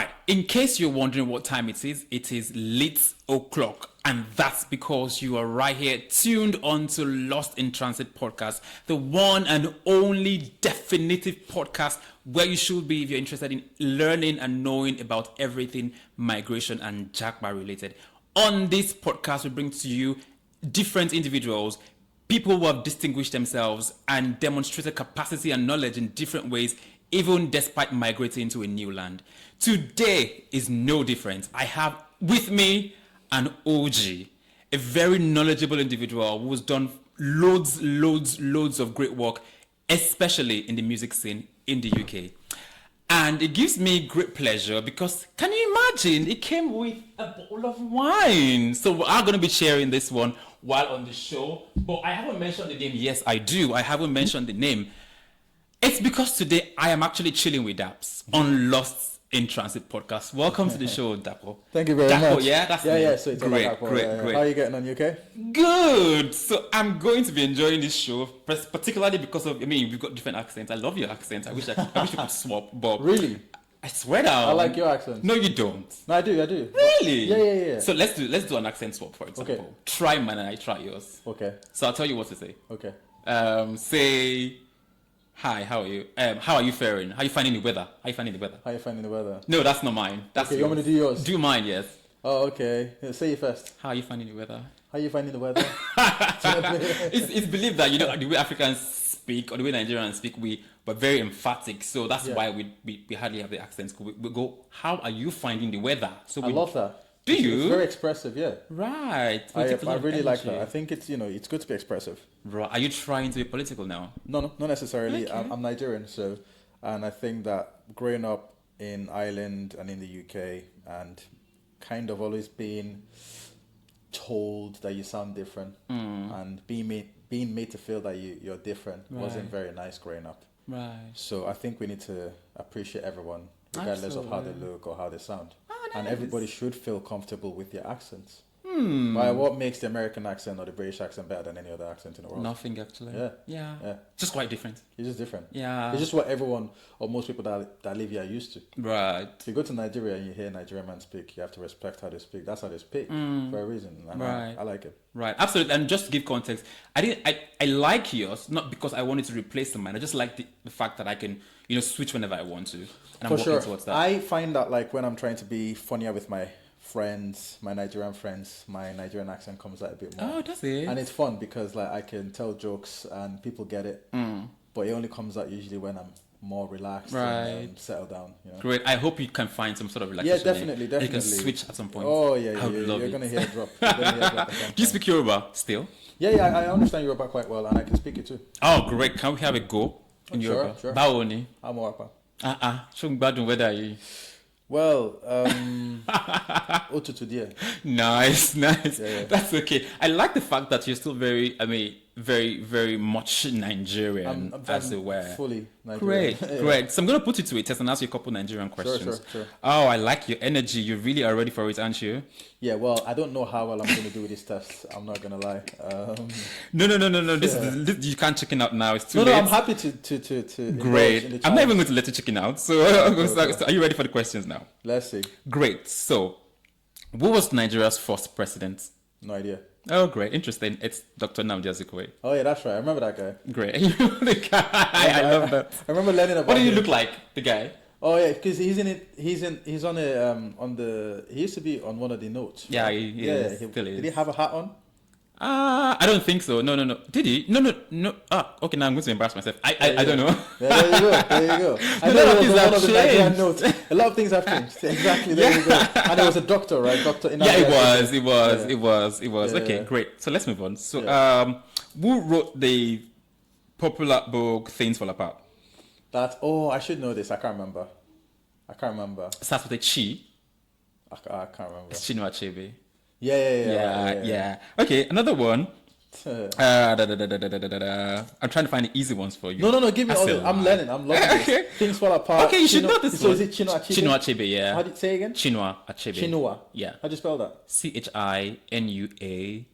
Right. In case you're wondering what time it is late o'clock. And that's because you are right here tuned on to Lost in Transit podcast, the one and only definitive podcast where you should be if you're interested in learning and knowing about everything migration and Jagba related. On this podcast, we bring to you different individuals, people who have distinguished themselves and demonstrated capacity and knowledge in different ways, even despite migrating to a new land. Today is no different. I have with me an OG, a very knowledgeable individual who's done loads of great work, especially in the music scene in the UK. And it gives me great pleasure because, can you imagine, it came with a bottle of wine. So we are going to be sharing this one while on the show. But I haven't mentioned the name. Yes, I do. I haven't mentioned the name. It's because today I am actually chilling with Daps on Lost in Transit podcast. Welcome to the show, Dapo. Thank you very Dapo, much. Yeah, that's yeah. So it's great. How are you getting on, UK? Good. So I'm going to be enjoying this show, particularly because of. I mean, we've got different accents. I love your accent. I wish we could swap. But really, I swear down. I like your accent. No, you don't. No, I do. Really? Yeah. So let's do an accent swap, for example. Okay. Try mine and I try yours. Okay. So I'll tell you what to say. Okay. Say. Hi, how are you? How are you faring? How are you finding the weather? How you finding the weather? No, that's not mine. That's okay, you want me to do yours? Do mine, yes. Oh, okay. Say it first. How are you finding the weather? How are you finding the weather? It's believed that, the way Africans speak or the way Nigerians speak, we're very emphatic. So that's why we hardly have the accents. We go, how are you finding the weather? So I love that. Do you? It's very expressive, yeah. Right. I really like that. I think it's it's good to be expressive. Right. Are you trying to be political now? No, not necessarily. Okay. I'm Nigerian, and I think that growing up in Ireland and in the UK and kind of always being told that you sound different and being made to feel that you're different wasn't very nice growing up. Right. So I think we need to appreciate everyone regardless of how they look or how they sound. And everybody should feel comfortable with their accents. What makes the American accent or the British accent better than any other accent in the world? Nothing, actually. Yeah. Just quite different. It's just different. Yeah. It's just what everyone or most people that live here are used to. Right. If you go to Nigeria and you hear Nigerian man speak, you have to respect how they speak. That's how they speak for a reason. And I like it. Right. Absolutely. And just to give context, I like yours, not because I wanted to replace mine. I just like the fact that I can, switch whenever I want to. And I'm working towards that. I find that like when I'm trying to be funnier with my friends, my Nigerian friends, my Nigerian accent comes out a bit more. Oh, does it? And it's fun because like I can tell jokes and people get it. But it only comes out usually when I'm more relaxed and settled down. Great. I hope you can find some sort of relaxation. Yeah, definitely. You can switch at some point. Oh yeah, you're gonna hear a drop. Do you speak Yoruba still? Yeah, I understand Yoruba quite well and I can speak it too. Oh, great. Can we have a go in Yoruba? Sure. Báwo ni? I'm Wapa. Ṣó ń gbádùn weather yìí? Well, Otutu dear. Nice. Yeah. That's okay. I like the fact that you're still very very much Nigerian, as it were. Fully Nigerian. Great. So I'm going to put you to a test and ask you a couple Nigerian questions. Sure. Oh, I like your energy. You really are ready for it, aren't you? Yeah, well, I don't know how well I'm going to do with this test. I'm not going to lie. No. This, you can't chicken out now. It's too late. No, I'm happy to Great. I'm not even going to let you chicken out. So, so are you ready for the questions now? Let's see. Great. So, who was Nigeria's first president? No idea. Oh, great. Interesting. It's Dr. Nnamdi Azikiwe. Oh, yeah, that's right. I remember that guy. Great. The guy. I love that. I remember learning about What did he him. look like, the guy? Oh, yeah, because he's on he used to be on one of the notes. Yeah, right? he still is. Did he have a hat on? I don't think so. No. Did he? No. Okay, now I'm going to embarrass myself. I don't know. Yeah, there you go. I know it was on one of the Nigerian notes. A lot of things have changed. Exactly, there you go. And it was a doctor, right? Doctor. It was. Yeah. Okay, great. So let's move on. So, who wrote the popular book Things Fall Apart? I should know this. I can't remember. Starts with a Chi. I can't remember. It's Chinua Achebe. Yeah. Okay, another one. I'm trying to find the easy ones for you. No, give me all the. I'm learning. I'm loving this. Things Fall Apart. Okay, you should know this So one. is it Chinua Achebe? Chinua Achebe, yeah. How do you say again? Chinua Achebe. Chinua. Yeah. How do you spell that? CHINUA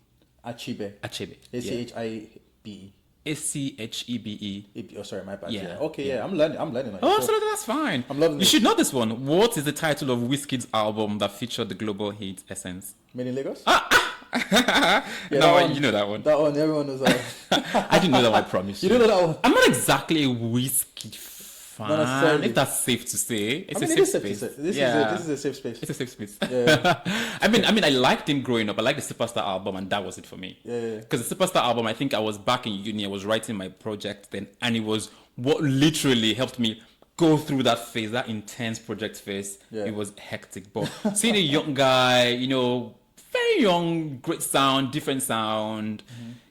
Achebe. Achebe. ACHIBE. Schebe. Oh, sorry, my bad. Yeah, Yeah. Okay. yeah. Yeah. I'm learning. On it. Oh, So, absolutely, that's fine. I'm loving You it. should know this one. What is the title of Wizkid's album that featured the global hit Essence? Made in Lagos. Yeah, Yeah, no, that one. you know that one. That one. Everyone was. I didn't know that one, I promise You you. don't know that one. I'm not exactly a Wizkid fan, Not necessarily. if that's safe to say. It's I mean, a it is safe safe to space. say. This is a safe space. It's a safe space. Yeah. I mean, I liked him growing up. I liked the Superstar album, and that was it for me. Yeah. Because the Superstar album, I think I was back in uni. I was writing my project then, and it was what literally helped me go through that phase, that intense project phase. Yeah. It was hectic. But seeing a young guy, very young, great sound, different sound.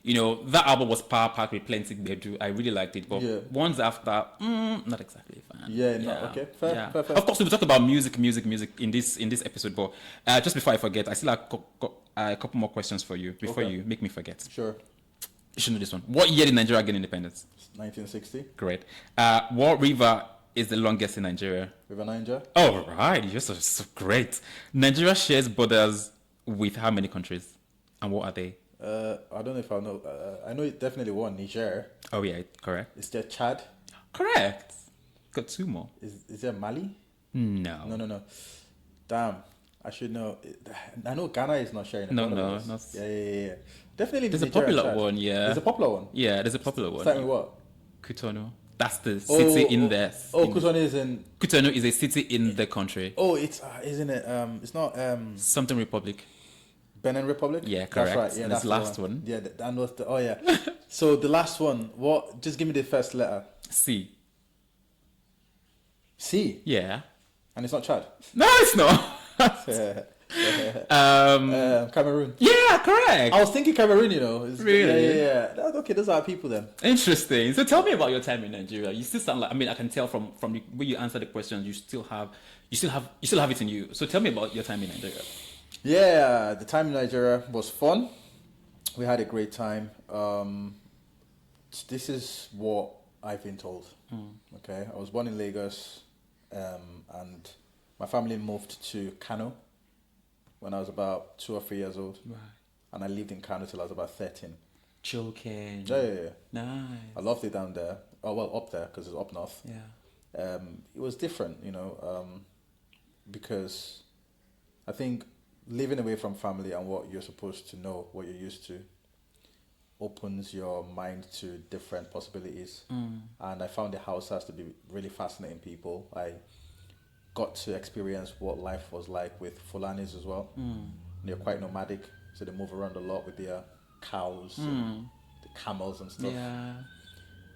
That album was power packed with plenty they do. I really liked it. But ones after, not exactly a fan. Yeah, no, okay. Fair. Of course, we'll talk about music in this episode. But just before I forget, I still have a couple more questions for you before you make me forget. Sure. You should know this one. What year did Nigeria gain independence? 1960. Great. What river is the longest in Nigeria? River Niger. Oh, right. You're so great. Nigeria shares borders with how many countries? And what are they? I don't know if I know. I know it definitely one. Niger. Oh, yeah, correct. Is there Chad? Correct. Got two more. Is there Mali? No. No. Damn. I should know. I know Ghana is not sharing. No, borders. not. Yeah. Definitely. There's a Nigeria and popular Chad. one, yeah. There's a popular one. Yeah, there's a popular one. Tell me what? Cotonou. That's the city in there. Cotonou is in. Cotonou is a city in the country. Oh, it's isn't it? It's not Something Republic. Benin Republic. Yeah, correct. That's right. Yeah, that's the last one. Yeah, that was the. Oh yeah. So the last one. What? Just give me the first letter. C. C. Yeah. And it's not Chad. No, it's not. Cameroon. Yeah, correct. I was thinking Cameroon. Really? Yeah. Okay, those are people then. Interesting. So tell me about your time in Nigeria. You still sound like, I can tell from the way you answer the questions, you still have it in you. So tell me about your time in Nigeria. Yeah, the time in Nigeria was fun. We had a great time. This is what I've been told. Okay, I was born in Lagos, and my family moved to Kano when I was about 2 or 3 years old. Right. And I lived in Kano till I was about 13. Joking. Yeah. Nice. I loved it down there. Oh, well, up there because it's up north. Yeah. It was different, because I think living away from family and what you're supposed to know, what you're used to, opens your mind to different possibilities. And I found the Hausas to be really fascinating people. I got to experience what life was like with Fulanis as well. They're quite nomadic, so they move around a lot with their cows and the camels and stuff. Yeah.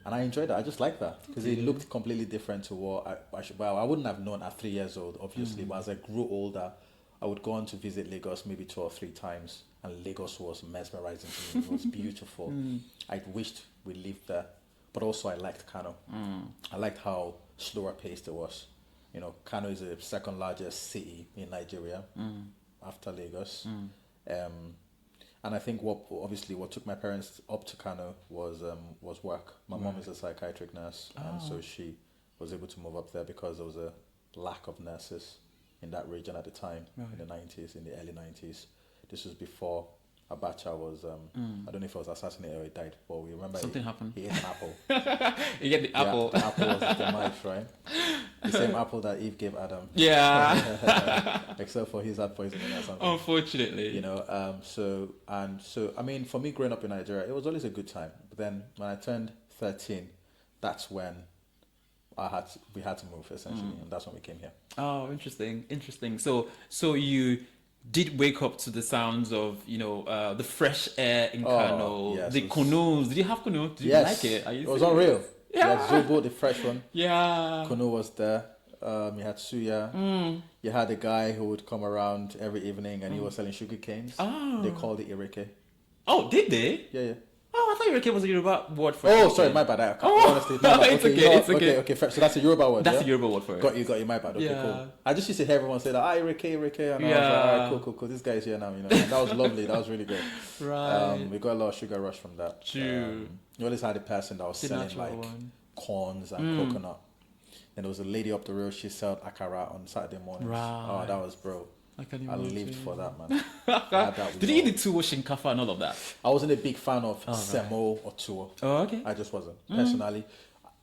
And I enjoyed that. I just like that because it looked completely different to what I wouldn't have known at 3 years old, obviously. But as I grew older, I would go on to visit Lagos maybe 2 or 3 times, and Lagos was mesmerizing to me. It was beautiful. I wished we lived there, but also I liked Kano. I liked how slower paced it was. Kano is the second largest city in Nigeria after Lagos. And I think what took my parents up to Kano was work. My mom is a psychiatric nurse, and so she was able to move up there because there was a lack of nurses in that region at the time, in the early 90s. This was before Abacha was, I don't know if he was assassinated or he died, but we remember something happened. He ate an apple. You get the apple. The apple was the demise, right? The same apple that Eve gave Adam. Yeah. Except for his had poisoning or something. Unfortunately. So I mean, for me growing up in Nigeria, it was always a good time. But then when I turned 13, that's when we had to move essentially, and that's when we came here. Oh, interesting. So you did wake up to the sounds of the fresh air in Kano, yes, the Kunos. Did you have Kuno? Did you like it? It was unreal. Yeah. You had Zobo, the fresh one. Yeah. Kuno was there. You had Suya. You had a guy who would come around every evening and he was selling sugar canes. Oh. They called it Ireke. Oh, did they? Yeah. Oh, I thought Ireke was a Yoruba word for Oh, sugar sorry, cane. my bad. Honestly, it's okay. It's okay. Okay, fair. So that's a Yoruba word. That's yeah? a Yoruba word for it. Got you, my bad. Okay, cool. I just used to hear everyone say that, Ireke, and I was like, all right, cool. This guy's here now, And that was lovely. That was really good. Right. We got a lot of sugar rush from that. True. You always had a person that was selling like corns and coconut. And there was a lady up the road. She sold akara on Saturday mornings. Right. Oh, that was bro. I can I imagine. lived for that, man. I had that with Did you eat all. the tuwo shinkafa and all of that? I wasn't a big fan of right. semo or tuwo. Oh, okay. I just wasn't personally.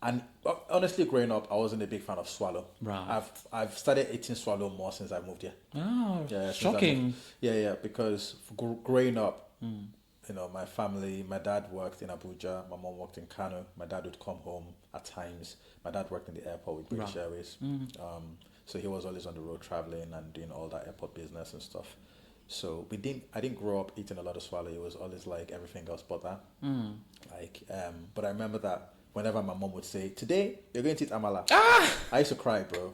And honestly, growing up, I wasn't a big fan of swallow. Right. I've started eating swallow more since I moved here. Oh, Yeah, shocking. Yeah, because growing up, you know, my family, my dad worked in Abuja, my mom worked in Kano. My dad would come home at times. My dad worked in the airport with British Airways, so he was always on the road traveling and doing all that airport business and stuff. So I didn't grow up eating a lot of swallow. It was always like everything else but that. But I remember that whenever my mom would say, "Today you're going to eat amala," I used to cry, bro.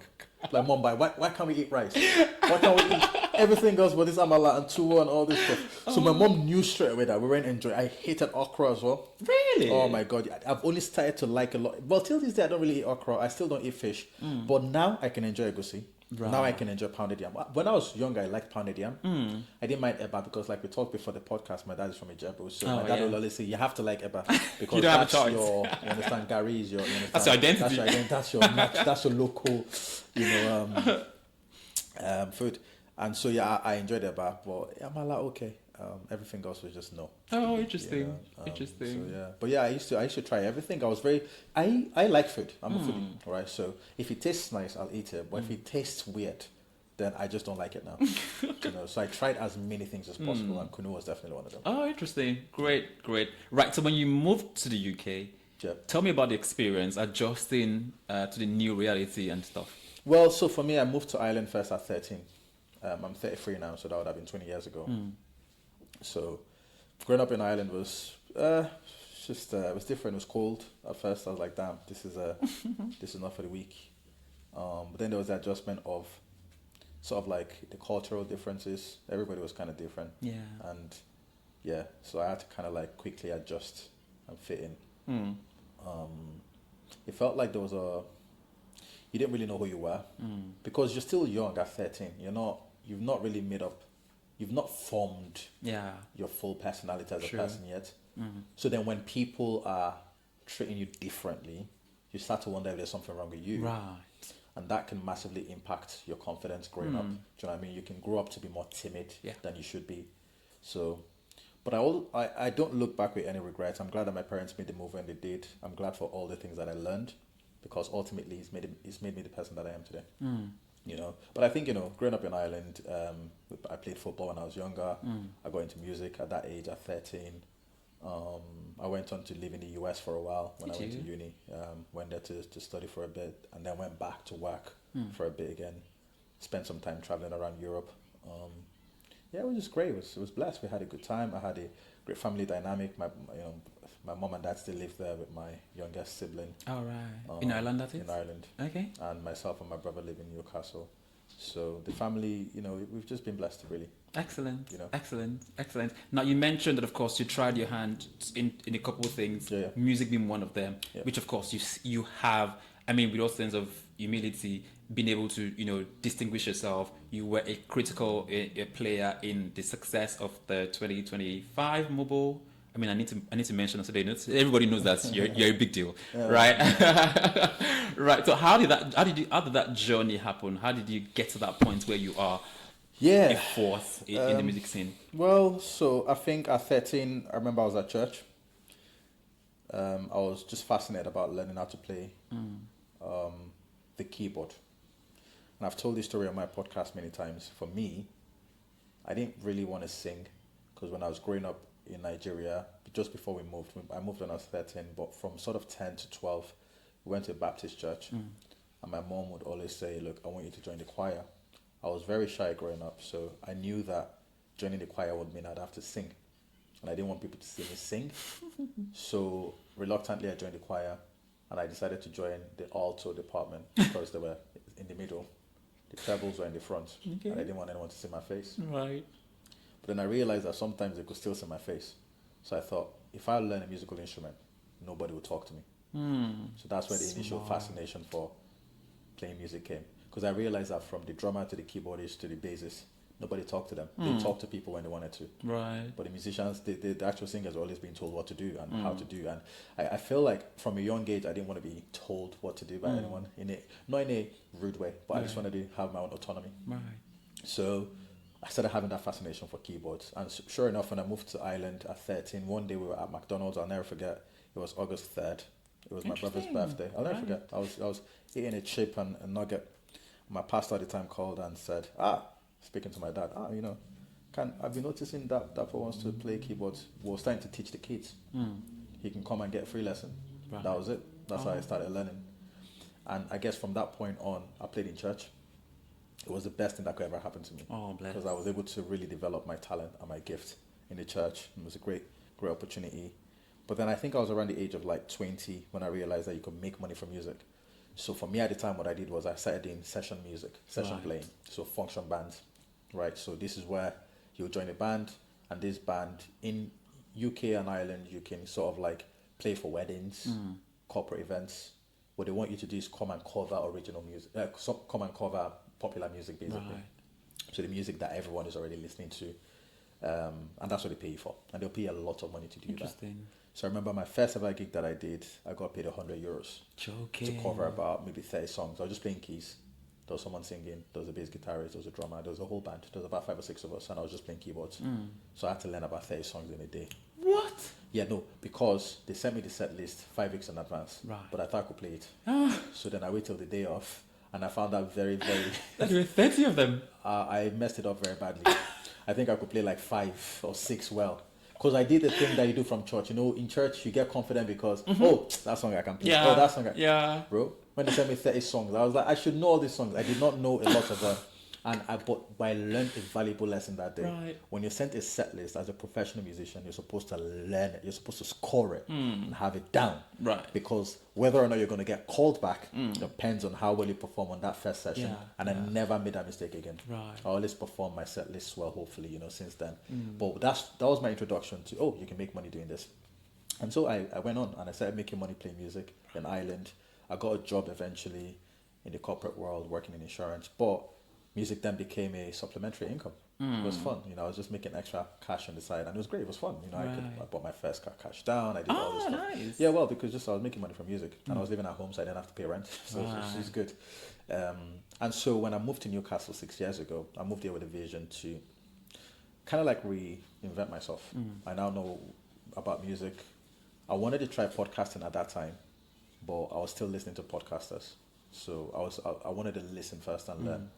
Like, mom, why can't we eat rice? Why can't we eat everything else but this amala and tuwo and all this stuff? So my mom knew straight away that we weren't enjoying. I hated okra as well. Really? Oh my god, I've only started to like a lot. Well, till this day, I don't really eat okra. I still don't eat fish. But now I can enjoy egusi. Now I can enjoy pounded yam. When I was younger, I liked pounded yam. I didn't mind eba because, like we talked before the podcast, my dad is from Ijebu, so my dad will always say you have to like eba because You don't have a that's choice. you understand, Gary is your, you understand, That's your identity. That's your identity. That's your local, you know, food. And so yeah, I enjoyed eba, but amala okay. Everything else was just no. Oh, interesting. You know, Interesting. So yeah, but yeah, I used to try everything. I like food. I'm a foodie, right? So if it tastes nice, I'll eat it. But if it tastes weird, then I just don't like it now. You know, so I tried as many things as possible, and kunu was definitely one of them. Oh, interesting. Great, great. Right. So when you moved to the UK, tell me about the experience adjusting to the new reality and stuff. Well, so for me, I moved to Ireland first at 13. I'm 33 now, so that would have been 20 years ago. So, growing up in Ireland was it was different. It was cold at first. I was like, "Damn, this is not for the weak." But then there was the adjustment of sort of like the cultural differences. Everybody was kind of different. Yeah. And yeah, so I had to kind of like quickly adjust and fit in. It felt like you didn't really know who you were because you're still young at 13. You've not really made up. You've not formed your full personality as a person yet. So then when people are treating you differently, you start to wonder if there's something wrong with you. Right. And that can massively impact your confidence growing up. Do you know what I mean? You can grow up to be more timid than you should be. So, but I don't look back with any regrets. I'm glad that my parents made the move when they did. I'm glad for all the things that I learned because ultimately it's made me the person that I am today. You know, but I think, growing up in Ireland, I played football when I was younger. I got into music at that age at 13. I went on to live in the US for a while when I went to uni. Went there to study for a bit and then went back to work for a bit again. Spent some time traveling around Europe. Yeah, it was just great. It was blessed. We had a good time. I had a great family dynamic. My mom and dad still live there with my youngest sibling. All right. In Ireland, that is? In Ireland. Okay. And myself and my brother live in Newcastle. So the family, we've just been blessed, really. Excellent. Excellent. Now, you mentioned that, of course, you tried your hand in a couple of things, music being one of them, which, of course, you have, with all sense of humility, been able to, distinguish yourself. You were a critical player in the success of the 2025 mobile. I need to mention so everybody knows that you're a big deal, right? Right. So how did that journey happen? How did you get to that point where you are a force in the music scene? Well, so I think at 13, I remember I was at church. I was just fascinated about learning how to play the keyboard. And I've told this story on my podcast many times. For me, I didn't really want to sing because when I was growing up in Nigeria, just before we moved, I moved when I was 13, but from sort of 10 to 12, we went to a Baptist church. And my mom would always say, "Look, I want you to join the choir." I was very shy growing up, so I knew that joining the choir would mean I'd have to sing. And I didn't want people to see me sing. So reluctantly, I joined the choir, and I decided to join the alto department because they were in the middle. The trebles were in the front, and I didn't want anyone to see my face. Right. But then I realized that sometimes they could still see my face. So I thought, if I learn a musical instrument, nobody would talk to me. So that's where the initial fascination for playing music came. Because I realized that from the drummer to the keyboardist to the bassist, nobody talked to them. They talked to people when they wanted to. Right. But the musicians, the actual singers are always being told what to do and how to do. And I feel like from a young age, I didn't want to be told what to do by anyone, not in a rude way, but I just wanted to have my own autonomy. Right. So I started having that fascination for keyboards. And sure enough, when I moved to Ireland at 13, one day we were at McDonald's. I'll never forget. It was August 3rd. It was my brother's birthday. I'll never forget. I was eating a chip and a nugget. My pastor at the time called and said, speaking to my dad, I've been noticing that Dapper wants to play keyboards. We're starting to teach the kids. He can come and get a free lesson. Right. That was it. That's how I started learning. And I guess from that point on, I played in church. It was the best thing that could ever happen to me. Oh, bless. Because I was able to really develop my talent and my gift in the church. It was a great opportunity. But then I think I was around the age of like 20 when I realized that you could make money from music. So for me at the time, what I did was I started doing session music, session playing. So function bands, right? So this is where you'll join a band, and this band in UK and Ireland, you can sort of like play for weddings, corporate events. What they want you to do is come and cover original music, come and cover popular music basically. Right. So the music that everyone is already listening to. And that's what they pay you for. And they'll pay you a lot of money to do that. So I remember my first ever gig that I did, I got paid €100 to cover about maybe 30 songs. I was just playing keys. There was someone singing, there was a bass guitarist, there was a drummer, there was a whole band. There was about 5 or 6 of us, and I was just playing keyboards. So I had to learn about 30 songs in a day. What? Yeah, no, because they sent me the set list 5 weeks in advance. Right. But I thought I could play it. So then I waited till the day off, and I found out very, very... There were 30 of them? I messed it up very badly. I think I could play like 5 or 6 well. Because I did the thing that you do from church. You know, in church, you get confident because, that song I can play. Yeah. Oh, that song Bro, when they sent me 30 songs, I was like, I should know all these songs. I did not know a lot of them. But I learned a valuable lesson that day. Right. When you're sent a set list as a professional musician, you're supposed to learn it. You're supposed to score it and have it down. Right. Because whether or not you're going to get called back depends on how well you perform on that first session. Yeah. And I never made that mistake again. Right. I always perform my set list well, hopefully, since then. But that was my introduction to, you can make money doing this. And so I went on and I started making money playing music in Ireland. I got a job eventually in the corporate world working in insurance. But music then became a supplementary income. It was fun. I was just making extra cash on the side, and it was great. It was fun. I bought my first car cash down. I did all this stuff. Nice. Yeah, well, because I was making money from music, and I was living at home, so I didn't have to pay rent. So it was good. And so when I moved to Newcastle 6 years ago, I moved here with a vision to kind of like reinvent myself. I now know about music. I wanted to try podcasting at that time, but I was still listening to podcasters. So I wanted to listen first and learn.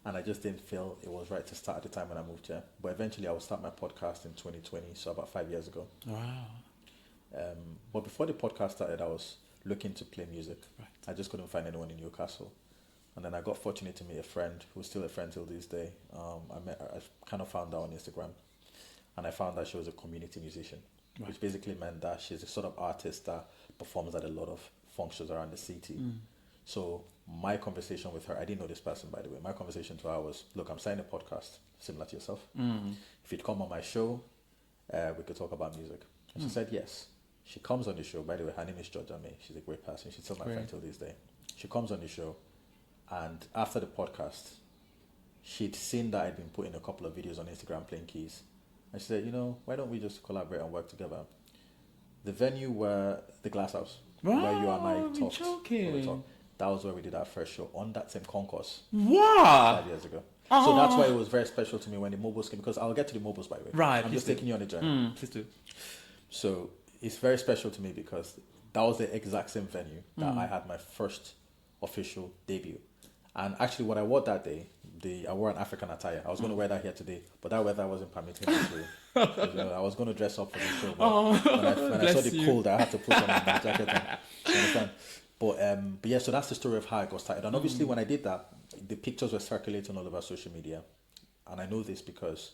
And I just didn't feel it was right to start at the time when I moved here. But eventually I will start my podcast in 2020, so about 5 years ago. Wow. But before the podcast started, I was looking to play music. Right. I just couldn't find anyone in Newcastle. And then I got fortunate to meet a friend who's still a friend till this day. I kind of found her on Instagram. And I found that she was a community musician, which basically meant that she's a sort of artist that performs at a lot of functions around the city. So my conversation with her, I didn't know this person, by the way. My conversation to her was, look, I'm starting a podcast similar to yourself. If you'd come on my show, we could talk about music. And she said yes. She comes on the show. By the way, her name is Georgia May. She's a great person. She's still my friend till this day. She comes on the show, and after the podcast, she'd seen that I'd been putting a couple of videos on Instagram playing keys. And she said, why don't we just collaborate and work together? The venue were the Glass House, where you and I talked. That was where we did our first show on that same concourse. Wow! 5 years ago. So that's why it was very special to me when the mobiles came, because I'll get to the mobiles, by the way. Right. I'm just taking you on a journey. Please do. So it's very special to me because that was the exact same venue that I had my first official debut. And actually, what I wore that day, I wore an African attire. I was going to wear that here today, but that weather wasn't permitting me to. I was going to dress up for the show, but when I saw the cold, I had to put on my jacket on. You understand? But yeah, so that's the story of how I got started. And obviously, when I did that, the pictures were circulating all over social media. And I know this because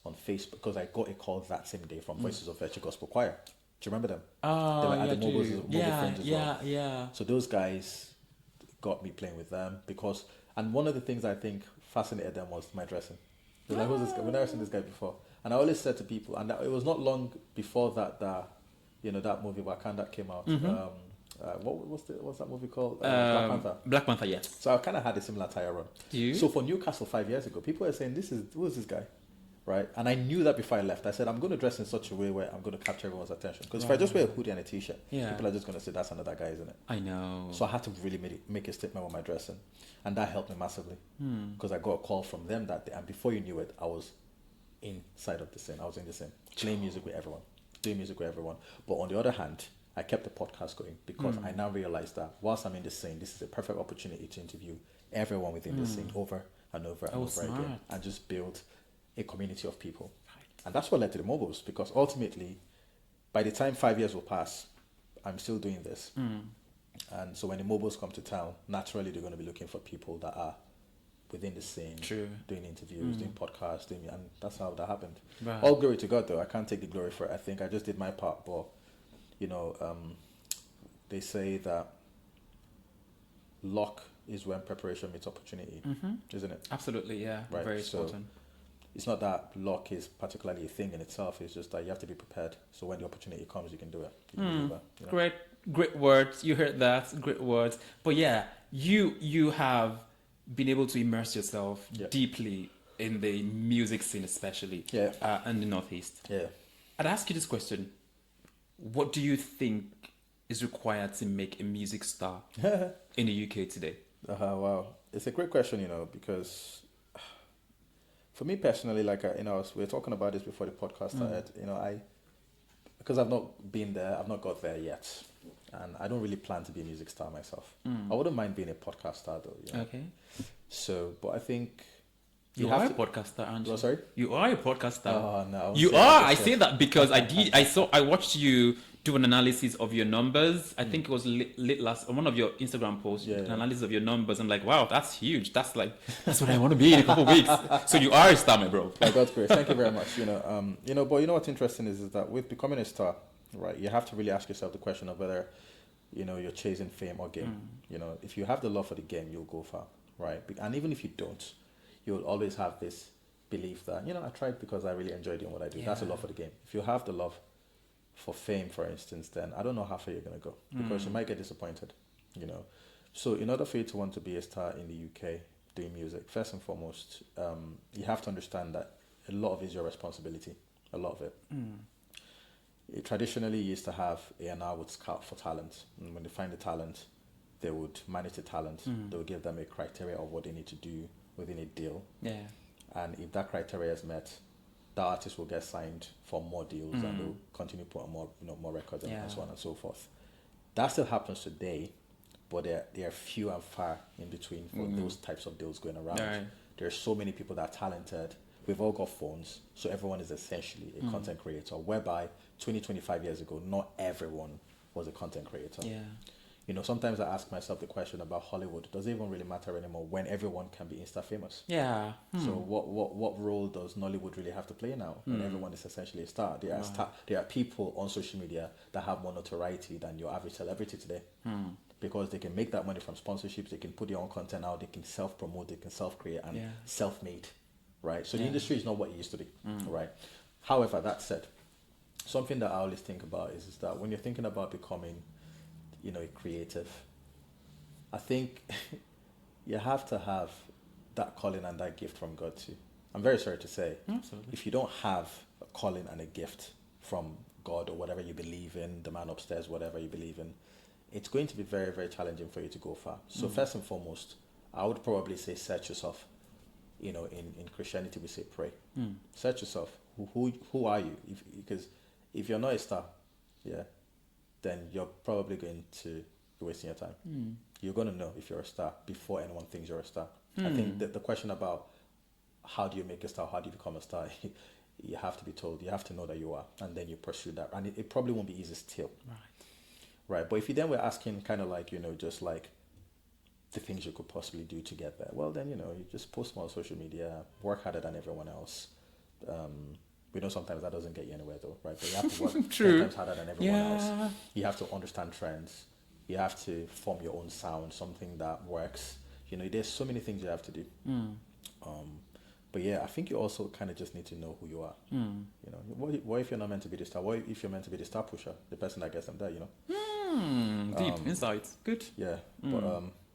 on Facebook, because I got a call that same day from Voices of Virtue Gospel Choir. Do you remember them? Oh, they were at the mobile friends as well. Yeah. So those guys got me playing with them because, and one of the things I think fascinated them was my dressing. They're like, who's this guy? We've never seen this guy before. And I always said to people, and it was not long before that that movie Wakanda came out. What's that movie called? Black Panther. Black Panther, yeah. So I kind of had a similar attire on. So for Newcastle 5 years ago, people were saying, who is this guy? right? And I knew that before I left. I said, I'm going to dress in such a way where I'm going to capture everyone's attention. Because if I just wear a hoodie and a t-shirt, Yeah. people are just going to say, that's another guy, isn't it? I know. So I had to really make a statement with my dressing. And that helped me massively. Because I got a call from them that day. And before you knew it, I was inside of the scene. I was in the scene, playing music with everyone, doing music with everyone. But on the other hand, I kept the podcast going because I now realized that whilst I'm in the scene, this is a perfect opportunity to interview everyone within the scene over and over and over again, and just build a community of people. Right. And that's what led to the mobiles, because ultimately, by the time 5 years will pass, I'm still doing this. And so when the mobiles come to town, naturally they're going to be looking for people that are within the scene, doing interviews, doing podcasts, and that's how that happened. Right. All glory to God, though. I can't take the glory for it. I think I just did my part, but they say that luck is when preparation meets opportunity, isn't it? Absolutely, yeah. Right. Very important. So it's not that luck is particularly a thing in itself. It's just that you have to be prepared. So when the opportunity comes, you can do it. Great words. You heard that. Great words. But yeah, you have been able to immerse yourself deeply in the music scene, especially in the Northeast. Yeah. I'd ask you this question. What do you think is required to make a music star in the UK today? Wow. It's a great question, because for me personally, like, we were talking about this before the podcast started, because I've not been there, I've not got there yet. And I don't really plan to be a music star myself. I wouldn't mind being a podcast star though. Okay. So, but I think... You are a podcaster, aren't you? Oh, sorry? You are a podcaster. Oh, no. You are. I say that because I watched you do an analysis of your numbers. I think it was late on one of your Instagram posts, an analysis of your numbers. I'm like, wow, that's huge. That's what I want to be in a couple of weeks. So you are a star, my bro. By God's grace. Thank you very much. But what's interesting is that with becoming a star, right, you have to really ask yourself the question of whether, you're chasing fame or game. If you have the love for the game, you'll go far, right? And even if you don't, you'll always have this belief that, I tried because I really enjoy doing what I do. Yeah. That's the love for the game. If you have the love for fame, for instance, then I don't know how far you're going to go, because you might get disappointed, So in order for you to want to be a star in the UK doing music, first and foremost, you have to understand that a lot of it is your responsibility, a lot of it. It traditionally used to have A&R would scout for talent. And when they find the talent, they would manage the talent. They would give them a criteria of what they need to do within a deal. Yeah. And if that criteria is met, the artist will get signed for more deals and they'll continue to put on more records and so on and so forth. That still happens today, but they are few and far in between for those types of deals going around. Right. There are so many people that are talented. We've all got phones, so everyone is essentially a content creator, whereby 25 years ago, not everyone was a content creator. Yeah. Sometimes I ask myself the question about Hollywood. Does it even really matter anymore when everyone can be Insta famous? Yeah. So what role does Nollywood really have to play now when everyone is essentially a star? There are people on social media that have more notoriety than your average celebrity today. Because they can make that money from sponsorships, they can put their own content out, they can self-promote, they can self-create and self-made, right? So the industry is not what it used to be, right? However, that said, something that I always think about is that when you're thinking about becoming a creative, I think you have to have that calling and that gift from God too. I'm very sorry to say, absolutely, if you don't have a calling and a gift from God or whatever you believe in, the man upstairs, whatever you believe in, it's going to be very, very challenging for you to go far. So first and foremost, I would probably say search yourself. In Christianity we say pray. Search yourself. Who are you? Because if you're not a star, then you're probably going to be wasting your time. You're going to know if you're a star before anyone thinks you're a star. I think that the question about how do you make a star, how do you become a star, you have to be told, you have to know that you are, and then you pursue that. And it probably won't be easy still. Right. But if you then were asking kind of like, just like the things you could possibly do to get there, well, then, you just post more on social media, work harder than everyone else. We know sometimes that doesn't get you anywhere though, right? But you have to work sometimes harder than everyone else. You have to understand trends. You have to form your own sound, something that works. There's so many things you have to do. But yeah, I think you also kind of just need to know who you are. What if you're not meant to be the star? What if you're meant to be the star pusher, the person that gets them there, Deep insights. Good. Yeah.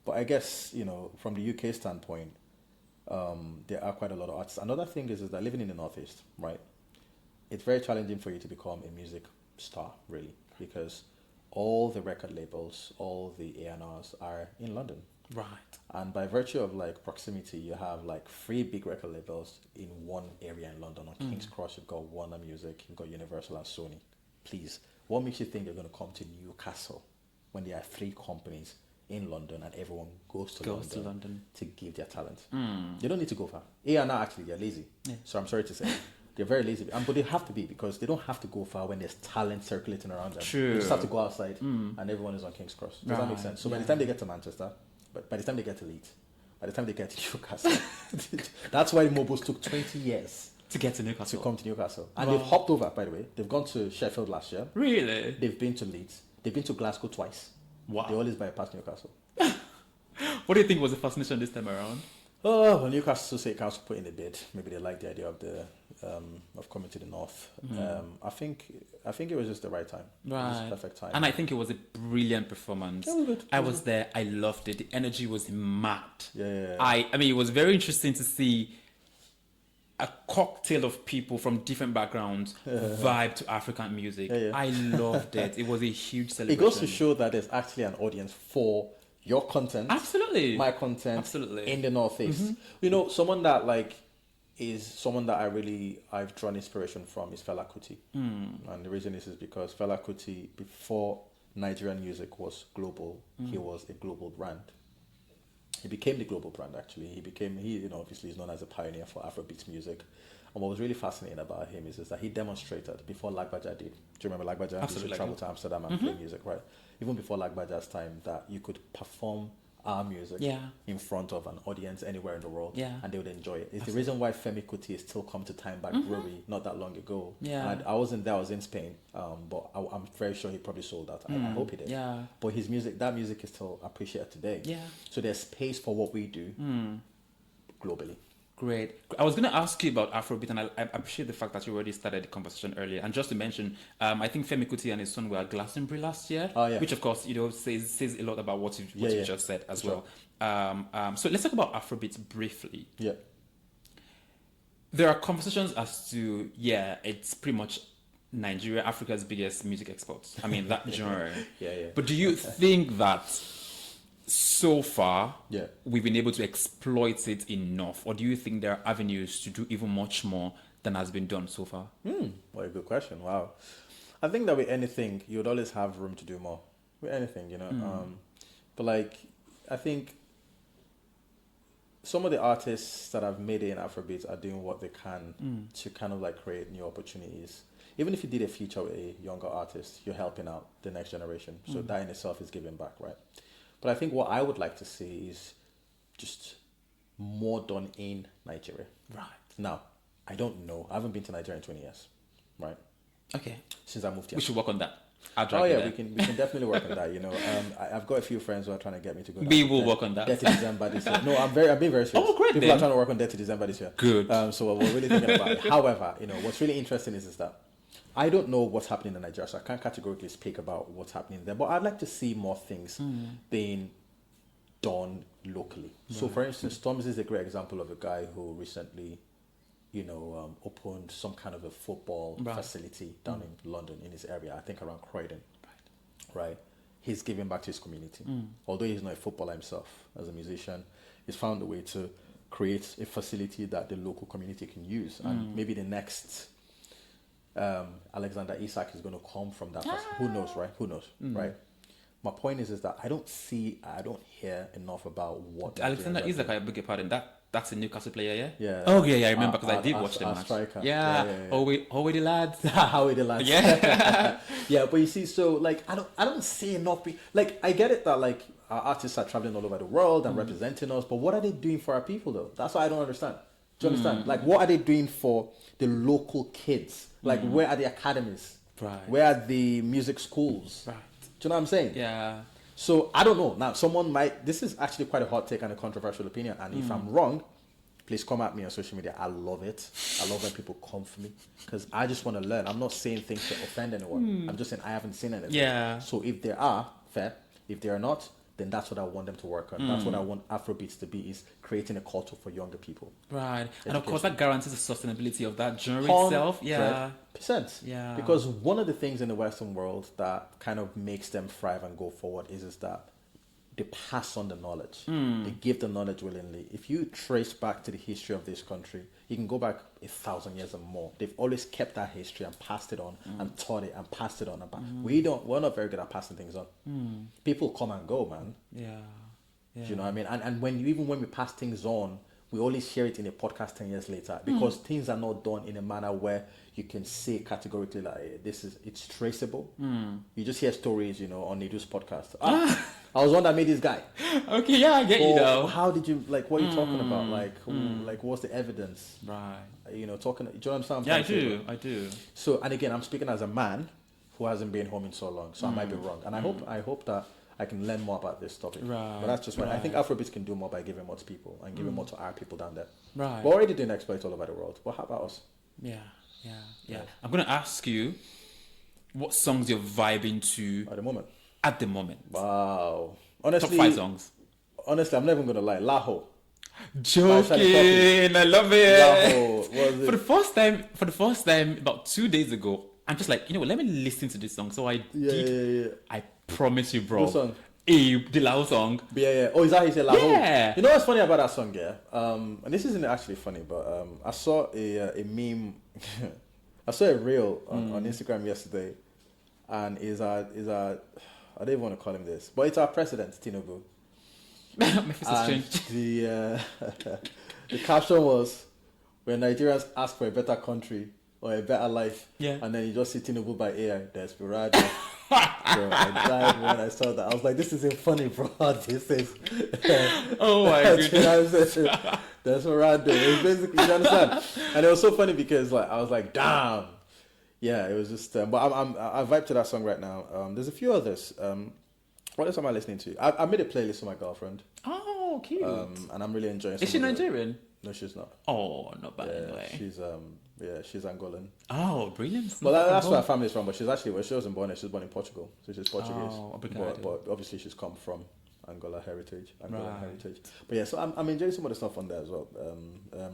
But I guess, from the UK standpoint, there are quite a lot of artists. Another thing is that living in the Northeast, right? It's very challenging for you to become a music star, really, because all the record labels, all the A&Rs are in London. Right. And by virtue of like proximity, you have like three big record labels in one area in London. On King's Cross, you've got Warner Music, you've got Universal and Sony. Please, what makes you think they're going to come to Newcastle when there are three companies in London and everyone goes to London to give their talent? They don't need to go far. A&R actually, they're lazy. Yeah. So I'm sorry to say. They're very lazy. But they have to be, because they don't have to go far when there's talent circulating around them. True. They just have to go outside and everyone is on King's Cross. Does that make sense? So by the time they get to Manchester, but by the time they get to Leeds, by the time they get to Newcastle, that's why the mobiles took 20 years To get to Newcastle. to come to Newcastle. And they've hopped over, by the way. They've gone to Sheffield last year. Really? They've been to Leeds. They've been to Glasgow twice. Wow. They always bypass Newcastle. What do you think was the fascination this time around? Oh, well, Newcastle State Council put in a bid. Maybe they like the idea of of coming to the north. I think it was just the right time. It was Right. the perfect time. And I think it was a brilliant performance. Yeah, it was good. I was there. I loved it. The energy was mad. Yeah. I mean, it was very interesting to see a cocktail of people from different backgrounds vibe to African music. Yeah. I loved it. It was a huge It celebration. goes to show that there's actually an audience for your content, Absolutely. my content, Absolutely. in the Northeast. You know, someone that like is someone that I've drawn inspiration from is Fela Kuti, and the reason is because Fela Kuti, before Nigerian music was global, he was a global brand. He became the global brand, actually. He obviously is known as a pioneer for Afrobeats music. And what was really fascinating about him is that he demonstrated before Lagbaja did. Do you remember Lagbaja? He used to travel to Amsterdam and play music, right? Even before Lagbaja's time, that you could perform our music in front of an audience anywhere in the world, and they would enjoy it. It's the reason why Femi Kuti still come to Time Back Brewery not that long ago. Yeah. And I wasn't there, I was in Spain, but I'm very sure he probably sold out. I hope he did. Yeah. But his music, that music is still appreciated today. Yeah. So there's space for what we do globally. Great. I was going to ask you about Afrobeat, and I appreciate the fact that you already started the conversation earlier. And just to mention, I think Femi Kuti and his son were at Glastonbury last year, which of course, says a lot about what you just said as well. So let's talk about Afrobeat briefly. Yeah. There are conversations as to, it's pretty much Nigeria, Africa's biggest music exports. I mean, that genre. Yeah. But do you think that so far we've been able to exploit it enough, or do you think there are avenues to do even much more than has been done so far? What a good question. Wow. I think that with anything, you would always have room to do more. With anything, but like, I think some of the artists that have made it in Afrobeat are doing what they can to kind of like create new opportunities. Even if you did a feature with a younger artist, you're helping out the next generation. So that in itself is giving back, right? But I think what I would like to see is just more done in Nigeria. Right. Now, I don't know. I haven't been to Nigeria in 20 years, right? Okay. Since I moved here. We should work on that. I'll Oh drag you yeah, there. we can definitely work on that. I've got a few friends who are trying to get me to go. We will work on that. 30 December this year. No, I'm being very serious. Oh, great, People then. are trying to work on 30 December this year. Good. So we're really thinking about it. However, what's really interesting is that I don't know what's happening in Nigeria, so I can't categorically speak about what's happening there. But I'd like to see more things being done locally. Right. So, for instance, Tom's is a great example of a guy who recently, opened some kind of a football facility down in London, in his area, I think around Croydon. Right? He's giving back to his community. Although he's not a footballer himself, as a musician, he's found a way to create a facility that the local community can use. And maybe the next Alexander Isak is going to come from that. Who knows, right? Who knows, right? My point is that I don't hear enough about what Alexander Isak, I beg your pardon. That's a Newcastle player, yeah? Yeah. Oh, yeah, I remember because I did watch the match. Striker. Yeah. Oh, the lads. How are the lads? Yeah. Yeah, but you see, so like I don't see enough. Like I get it that like our artists are traveling all over the world and representing us, but what are they doing for our people though? That's what I don't understand. Do you understand? Like, what are they doing for the local kids? Like, where are the academies? Right. Where are the music schools? Right. Do you know what I'm saying? Yeah. So I don't know. Now, someone might. This is actually quite a hot take and a controversial opinion. And if I'm wrong, please come at me on social media. I love it. I love when people come for me because I just want to learn. I'm not saying things to offend anyone. I'm just saying I haven't seen anything. Yeah. So if there are, fair. If they are not, then that's what I want them to work on. That's what I want Afrobeats to be, is creating a culture for younger people. Right. And of course, that guarantees the sustainability of that genre 100%. itself. Yeah. Yeah. Because one of the things in the Western world that kind of makes them thrive and go forward is that they pass on the knowledge. They give the knowledge willingly. If you trace back to the history of this country, you can go back 1,000 years or more. They've always kept that history and passed it on and taught it and passed it on. We're not very good at passing things on. People come and go, man. Yeah. Do you know what I mean? And when we pass things on, we only share it in a podcast 10 years later, because things are not done in a manner where you can say categorically like, it's traceable. You just hear stories, on Nedu's podcast. I was one that made this guy. Okay, yeah, I get you though. How did you, like, what are you talking about? Like, what's the evidence? Right. Do you understand? Yeah, I do. So, and again, I'm speaking as a man who hasn't been home in so long, so I might be wrong. And I hope that I can learn more about this topic. Right. But that's just what I think Afrobeats can do more by giving more to people and giving more to our people down there. Right. We're already doing exploits all over the world. But how about us? Yeah. I'm gonna ask you what songs you're vibing to at the moment. Wow. Honestly, top 5 songs. Honestly, I'm not even gonna lie. Laho. Joking. I love it. Laho. What was it? For the first time about 2 days ago, I'm just like, let me listen to this song. So I did. Yeah. I promise you, bro. What song? The Laho song. Yeah. Oh, is that how you say Laho? Yeah. You know what's funny about that song, yeah? And this isn't actually funny, but I saw a meme. I saw a reel on Instagram yesterday, and is I don't even want to call him this, but it's our president, Tinubu. And the caption was, when Nigerians ask for a better country or a better life, and then you just see Tinubu by AI, Desperado. Bro, I died when I saw that. I was like, this isn't funny, bro. This is. Oh my goodness. Desperado. It's basically, you understand? And it was so funny because I was like, damn. Yeah, it was just. But I vibe to that song right now. There's a few others. What else am I listening to? I made a playlist for my girlfriend. Oh, cute. And I'm really enjoying. Is she Nigerian? No, she's not. Oh, not bad anyway. She's Angolan. Oh, brilliant. Well, that's where her family's from, but she wasn't born there. She was born in Portugal, so she's Portuguese. Oh, but obviously she's come from Angolan heritage. But yeah, so I'm enjoying some of the stuff on there as well.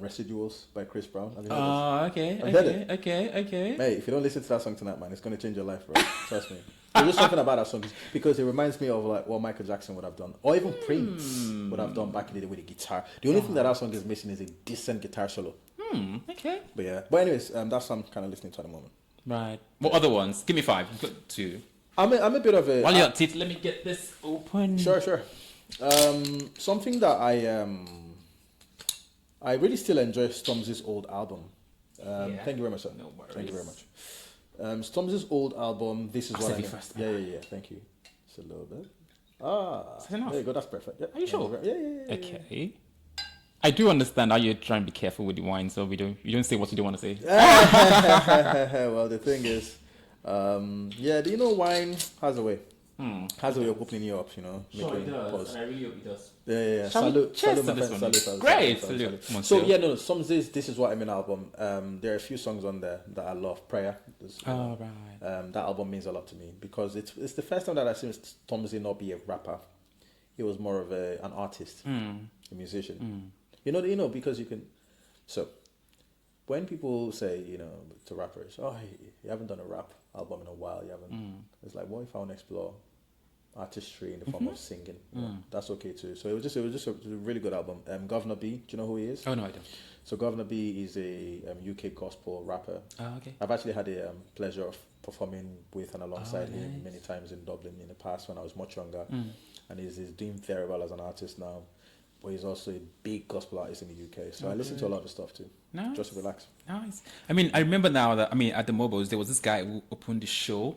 Residuals by Chris Brown. Have you heard this? Okay. Hey, if you don't listen to that song tonight, man, it's gonna change your life, bro. Trust me. There's just something about that song because it reminds me of like what Michael Jackson would have done, or even Prince would have done back in the day with the guitar. The only thing that song is missing is a decent guitar solo. Okay. But yeah. But anyways, that's what I'm kind of listening to at the moment. Right. What other ones? Give me 5. You've got 2. I'm a bit of a. While you're at it, let me get this open. Sure. Something that I really still enjoy Stormzy's old album. Thank you very much, sir. No worries. Thank you very much. Stormzy's old album. This is what I first. Yeah. Thank you. Just a little bit. There you go. That's perfect. Yeah. Are you sure? Yeah. Okay. I do understand how you're trying to be careful with the wine, so you don't say what you don't want to say. Well, the thing is, do you know wine has a way? Has a way of opening you up, Sure, it does. And I really hope it does. Yeah. Salute to this one. Great. Salute. So Stormzy's This Is What I Mean album. There are a few songs on there that I love. Prayer. Right. That album means a lot to me because it's the first time that I've seen Stormzy not be a rapper. He was more of an artist, a musician. Because you can. So when people say, to rappers, oh, you haven't done a rap album in a while, you haven't. It's like, what if I want to explore artistry in the form of singing? That's okay too. So it was just a really good album. Governor B, do you know who he is? Oh no, I don't. So Governor B is a UK gospel rapper. Oh, okay. I've actually had the pleasure of performing with and alongside him many times in Dublin in the past when I was much younger. And he's doing very well as an artist now. But he's also a big gospel artist in the UK. So I listen to a lot of his stuff too. Nice. Just to relax. Nice. I remember now that, at the Mobiles, there was this guy who opened the show.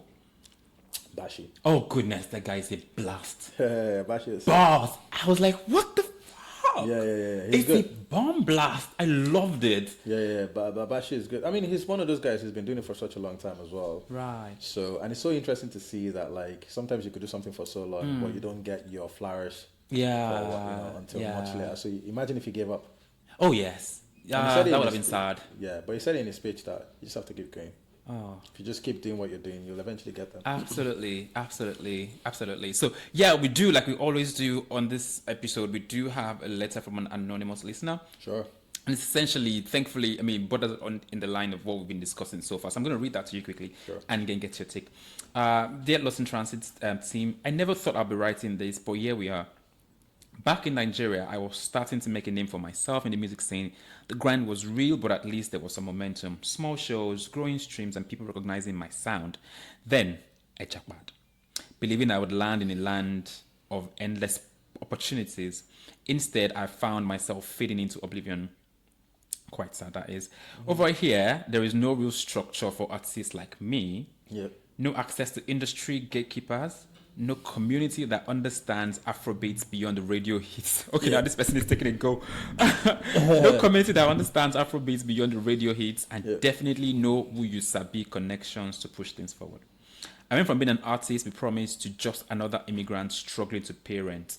Bashi. Oh, goodness. That guy is a blast. Bashi is... Boss. I was like, what the fuck? Yeah. He's good. A bomb blast. I loved it. Yeah. But Bashi is good. He's one of those guys who's been doing it for such a long time as well. Right. So, and it's so interesting to see that, sometimes you could do something for so long, but you don't get your flowers. Until much later. So imagine if he gave up. Oh yes, that would have been sad. Yeah, but he said in his speech that you just have to keep going. If you just keep doing what you're doing, you'll eventually get them. Absolutely. So yeah, we do, like we always do on this episode, we do have a letter from an anonymous listener. Sure. And it's essentially, thankfully, I mean, but in the line of what we've been discussing so far. So I'm going to read that to you quickly and then get your take. Dear Lost in Transit team, I never thought I'd be writing this, but here we are. Back in Nigeria, I was starting to make a name for myself in the music scene. The grind was real, but at least there was some momentum. Small shows, growing streams, and people recognizing my sound. Then, I jackpot. Believing I would land in a land of endless opportunities. Instead, I found myself fading into oblivion. Quite sad, that is. Over here, there is no real structure for artists like me. Yep. No access to industry gatekeepers. No community that understands Afrobeats beyond the radio hits. Okay, now this person is taking a go. No community that understands Afrobeats beyond the radio hits, and definitely no who you sabi connections to push things forward. I went from being an artist, we promised, to just another immigrant struggling to pay rent.